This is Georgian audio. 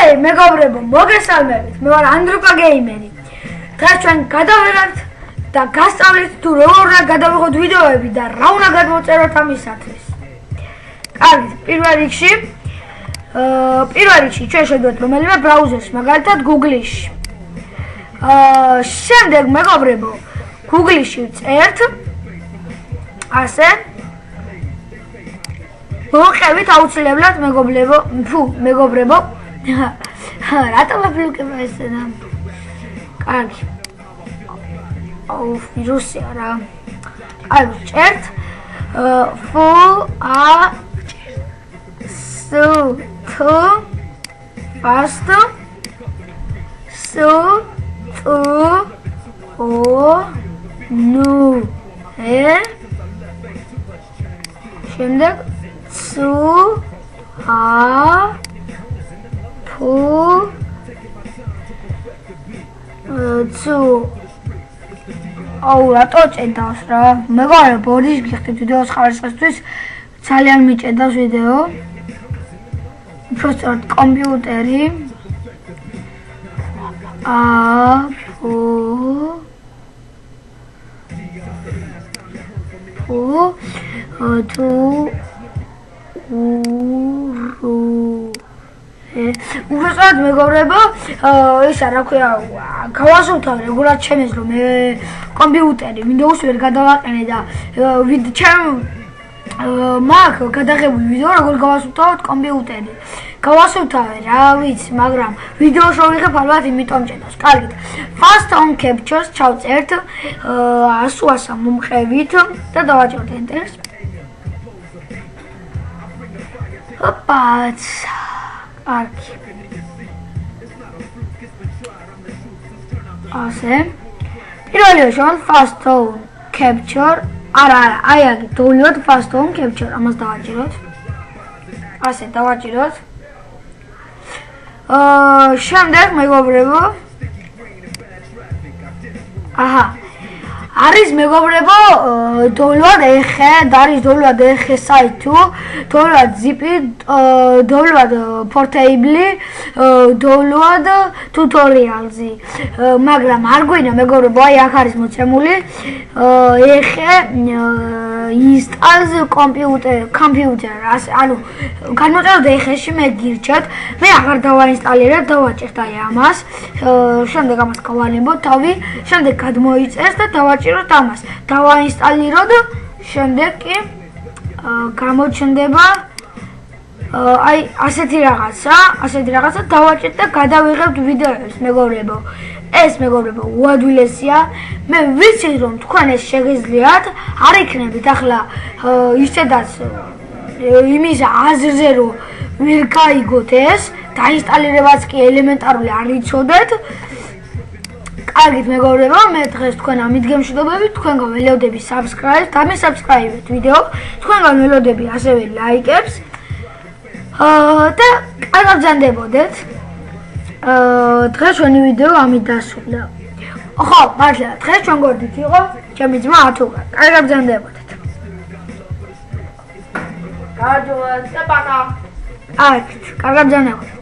ჰეი, მეგობრებო, მოგესალმებით. მე ვარ ანდრუკა გეიმერი. დღეს ჩვენ გადავიღებთ და გასწავლით თუ როგორ უნდა გადავიღოთ ვიდეოები და რა უნდა გადმოწეროთ ამისათვის. კარგი, პირველ რიგში ჩვენ შევდივართ რომელიმე ბრაუზერს, მაგალითად Google-ში. შემდეგ მეგობრებო, Google-ში ვწერთ ასე მოყევით აუცილებლად მეგობრებო. რატომ აფილკება ესენა? კარგი. აუ, ვირუსია რა. აი, ვწერთ შემდეგ აუ, რატო ჭედავს რა? მეგობრებო, ბოდიშ გიხდით ვიდეოს ხარისხისთვის ძალიან მიჭედავს ვიდეო. უფრო სწორად კომპიუტერი. უბრალოდ მეგობრებო, ისა რა ქვია, გავასრულთავ რეგულად ჩემს რომ მე კომპიუტერი Windows ვერ გადავაყენე და ჩემ მაგ გადაღებული ვიდეო როგორ გავასრულთავოთ კომპიუტერი. გავასრულთავე რა ვიცი, მაგრამ ვიდეოს რო ვიღებ ალბათ იმიტომ ჭედავს. კარგით. Fast on captures ჩავწერთ 100 მომყევით და დავაჭერთ Enter-ს. ოპაც. კარგი. ასე. პირველი შევან Fast on capture. არა, აი აქ დოვლოთ Fast on capture, ამას დავაჭიროთ. ასე დავაჭიროთ. შემდეგ მეგობრებო. აჰა. არის მეგობრებო, დოვლოთ ეხე, არის დოვლოთ ეხე საიტი, დოვლოთ zip-ი, დოვლოთ portable, დოვლოთ tutorials-ი. მაგრამ არ გვინდა მეგობრებო, აი აქ არის მოცემული ეხე installs computer, ასე, ანუ განმოწეროთ ეხეში მე გირჩევთ, მე აღარ დავაინსტალირებ, დავაჭერთ აი ამას. შემდეგ ამას გავანებოთ თავი, შემდეგ გადმოიწერს და დავაჭიროთ ამას. დავაინსტალიროთ, შემდეგ კი გამოჩნდება აი ასეთი რაღაცა დავაჭერთ და გადავიღებთ ვიდეოებს მეგობრებო. ეს მეგობრებო უადვილესია. მე ვიცი რომ თქვენ ეს შეგეძლიათ, არ იქნებით ახლა ისედაც იმის აზრზე რომ ვერ გაიგოთ ეს, დაინსტალირებაც კი ელემენტარული არ იცოდეთ. კარგით მეგობრებო, მე დღეს თქვენ ამით გემშვიდობებით, თქვენგან ველოდები subscribe-ს, დამისubscribe-ეთ ვიდეო, თქვენგან ველოდები ასევე ლაიკებს. და კარგად ბრძანდებოდეთ. დღეს ჩვენი ვიდეო ამით დასრულდა. ხო, მართლა, დღეს ჩვენ გვერდით იყო ჩემი ძმა ათუღა. კარგად ბრძანდებოდეთ. გაჯობათ და პაკა. კარგად ბრძანდებოდეთ.